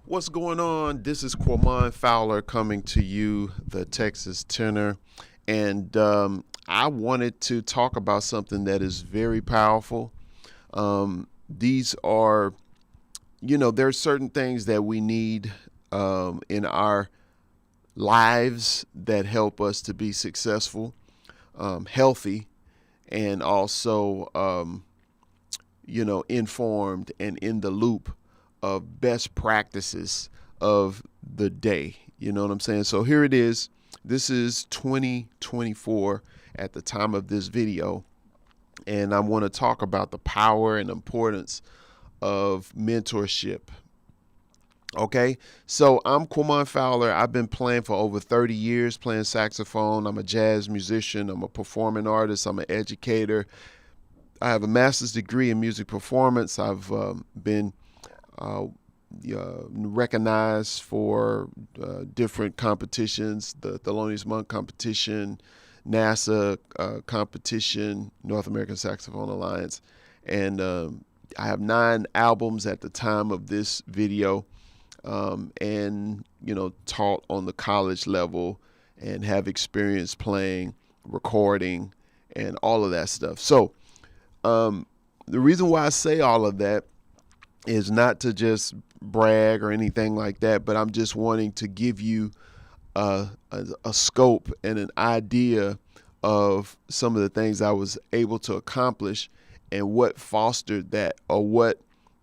What's going on? This is Quamon Fowler coming to you, the Texas tenor. And I wanted to talk about something that is very powerful. These are, there are certain things that we need in our lives that help us to be successful, healthy, and also, informed and in the loop of best practices of the day. You know what I'm saying? So here it is. This is 2024 at the time of this video. And I want to talk about the power and importance of mentorship. Okay, so I'm Quamon Fowler. I've been playing for over 30 years, playing saxophone. I'm a jazz musician. I'm a performing artist. I'm an educator. I have a master's degree in music performance. I've been recognized for different competitions, the Thelonious Monk competition, NASA competition, North American Saxophone Alliance. And I have 9 albums at the time of this video, and, taught on the college level and have experience playing, recording, and all of that stuff. So the reason why I say all of that is not to just brag or anything like that, but I'm just wanting to give you a scope and an idea of some of the things I was able to accomplish and what fostered that, or what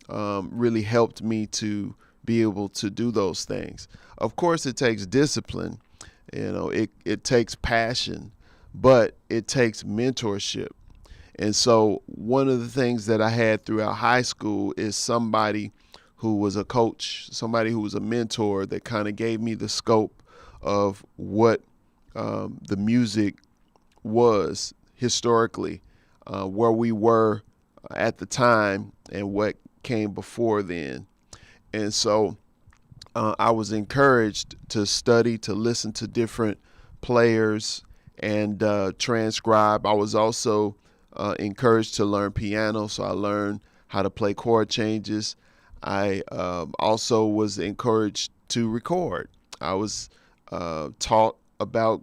really helped me to be able to do those things. Of course, it takes discipline, it takes passion, but it takes mentorship. And so one of the things that I had throughout high school is somebody who was a coach, somebody who was a mentor that kind of gave me the scope of what the music was historically, where we were at the time and what came before then. And so I was encouraged to study, to listen to different players and transcribe. I was also encouraged to learn piano, so I learned how to play chord changes. I also was encouraged to record. I was taught about,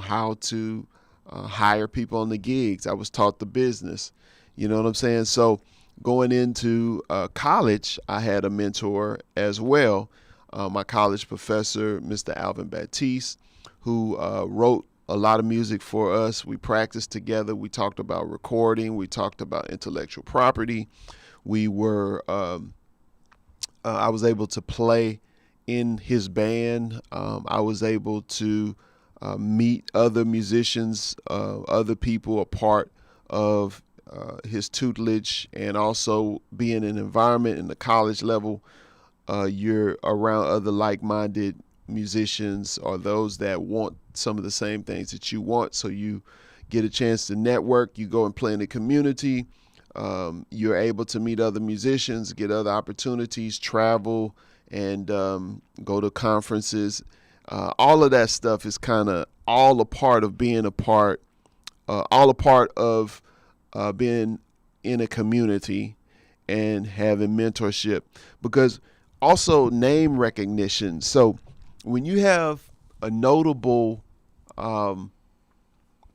how to hire people on the gigs. I was taught the business. You know what I'm saying? So going into college, I had a mentor as well. My college professor, Mr. Alvin Baptiste, who wrote a lot of music for us. We practiced together. We talked about recording. We talked about intellectual property. I was able to play in his band. I was able to meet other musicians, other people, a part of his tutelage, and also be in an environment in the college level. You're around other like-minded musicians or those that want some of the same things that you want. So you get a chance to network. You go and play in the community. You're able to meet other musicians, get other opportunities, travel, and go to conferences. All of that stuff is kind of all a part of being all a part of being in a community and having mentorship. Because also name recognition. So when you have a notable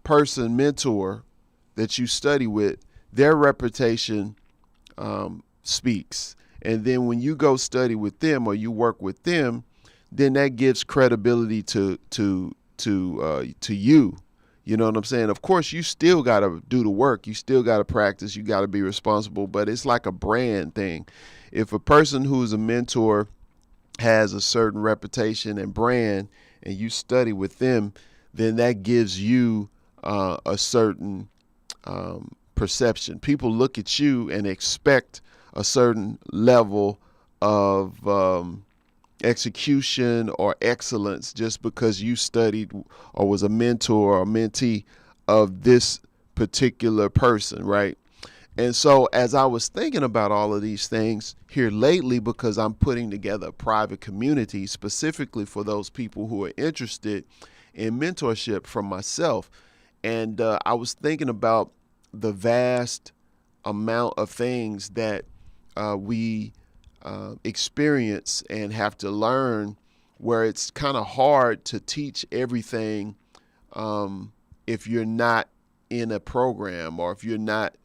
person, mentor that you study with, their reputation speaks. And then when you go study with them or you work with them, then that gives credibility to you. You know what I'm saying? Of course, you still got to do the work. You still got to practice. You got to be responsible. But it's like a brand thing. If a person who's a mentor has a certain reputation and brand, and you study with them, then that gives you a certain perception. People look at you and expect a certain level of execution or excellence just because you studied or was a mentor or mentee of this particular person, right? And so as I was thinking about all of these things here lately, because I'm putting together a private community specifically for those people who are interested in mentorship from myself, and I was thinking about the vast amount of things that we experience and have to learn, where it's kind of hard to teach everything if you're not in a program, or if you're not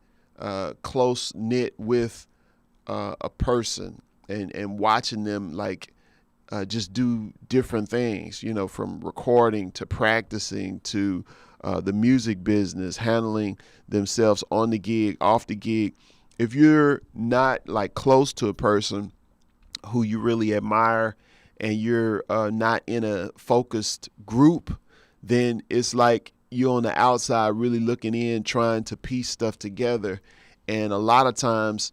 close knit with a person, and watching them like just do different things, from recording to practicing to the music business, handling themselves on the gig, off the gig. If you're not like close to a person who you really admire, and you're not in a focused group, then it's like you're on the outside really looking in, trying to piece stuff together. And a lot of times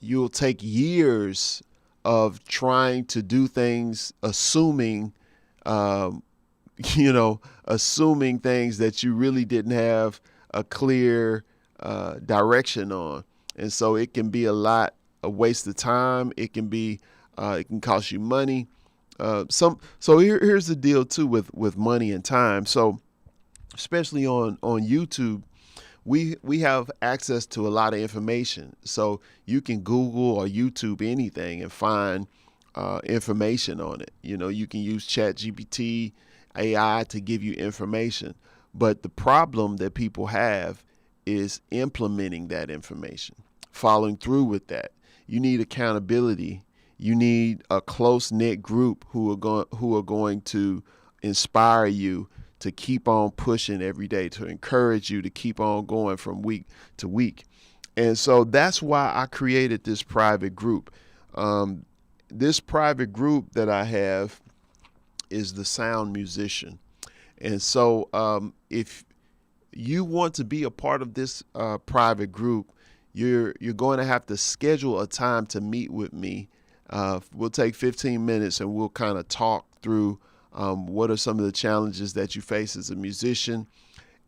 you'll take years of trying to do things, um, assuming things that you really didn't have a clear direction on. And so it can be a waste of time. It can cost you money. Here's the deal too with money and time. So especially on YouTube, we have access to a lot of information. So you can Google or YouTube anything and find information on it. You can use ChatGPT, AI to give you information. But the problem that people have is implementing that information, following through with that. You need accountability. You need a close-knit group who are going to inspire you to keep on pushing every day, to encourage you to keep on going from week to week. And so that's why I created this private group. This private group that I have is the Sound Musician. And so if you want to be a part of this private group, you're going to have to schedule a time to meet with me. We'll take 15 minutes and we'll kind of talk through what are some of the challenges that you face as a musician,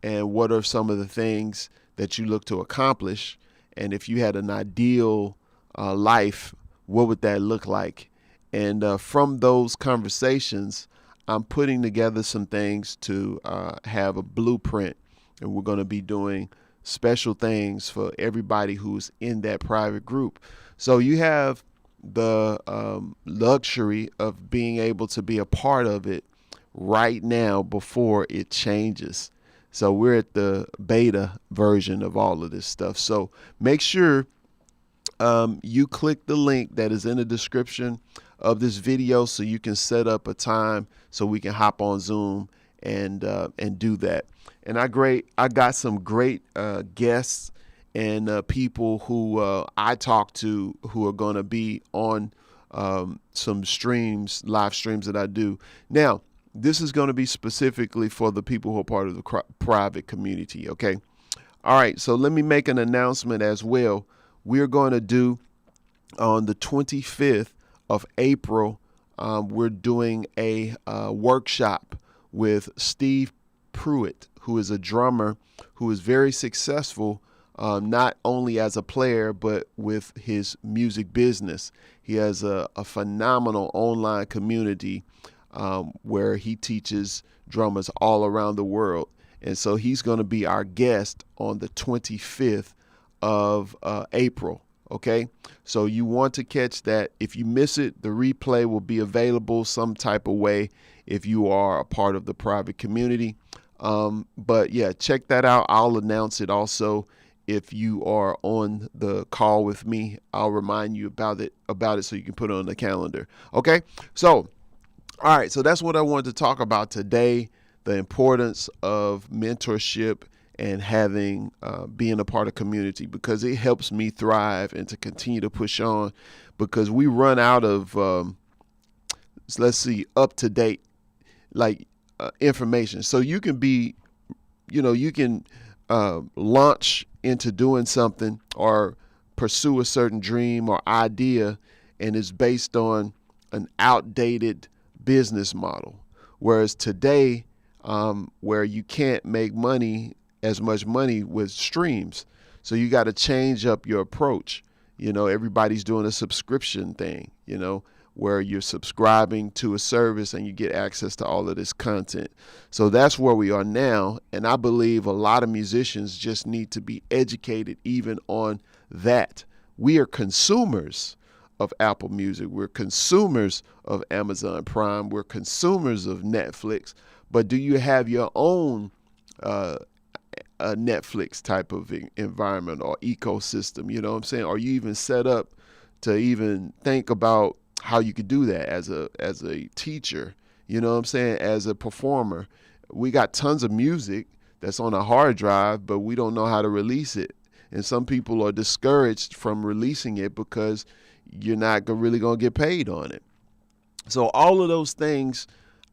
and what are some of the things that you look to accomplish. And if you had an ideal life, what would that look like? And from those conversations, I'm putting together some things to have a blueprint, and we're going to be doing special things for everybody who's in that private group. So you have the luxury of being able to be a part of it right now before it changes. So we're at the beta version of all of this stuff. So make sure you click the link that is in the description of this video so you can set up a time so we can hop on Zoom and do that. And I got some great guests and people who I talk to who are going to be on some live streams that I do. Now, this is going to be specifically for the people who are part of the private community, okay? All right, so let me make an announcement as well. We're going to do on the 25th of April, we're doing a workshop with Steve Pruitt, who is a drummer who is very successful, not only as a player, but with his music business. He has a phenomenal online community where he teaches drummers all around the world. And so he's going to be our guest on the 25th of April. Okay, so you want to catch that. If you miss it, the replay will be available some type of way if you are a part of the private community. But yeah, check that out. I'll announce it also. If you are on the call with me, I'll remind you about it so you can put it on the calendar. Okay, so all right, so that's what I wanted to talk about today, the importance of mentorship and having being a part of community, because it helps me thrive and to continue to push on, because we run out of up to date information. So you can be, you can launch into doing something or pursue a certain dream or idea, and it's based on an outdated business model. Whereas today, where you can't make as much money with streams, so you got to change up your approach. Everybody's doing a subscription thing, where you're subscribing to a service and you get access to all of this content. So that's where we are now. And I believe a lot of musicians just need to be educated even on that. We are consumers of Apple Music. We're consumers of Amazon Prime. We're consumers of Netflix. But do you have your own a Netflix type of environment or ecosystem? You know what I'm saying? Are you even set up to even think about how you could do that as a teacher? You know what I'm saying? As a performer, we got tons of music that's on a hard drive, but we don't know how to release it. And some people are discouraged from releasing it because you're not really going to get paid on it. So all of those things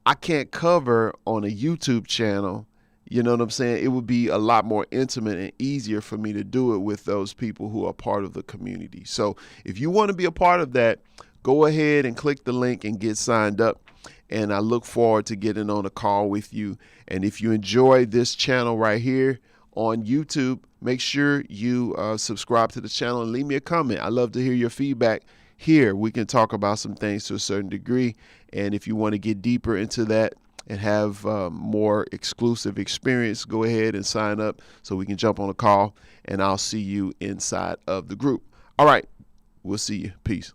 I can't cover on a YouTube channel. You know what I'm saying? It would be a lot more intimate and easier for me to do it with those people who are part of the community. So if you want to be a part of that, go ahead and click the link and get signed up. And I look forward to getting on a call with you. And if you enjoy this channel right here on YouTube, make sure you subscribe to the channel and leave me a comment. I love to hear your feedback. Here we can talk about some things to a certain degree. And if you want to get deeper into that and have more exclusive experience, go ahead and sign up so we can jump on a call, and I'll see you inside of the group. All right, we'll see you. Peace.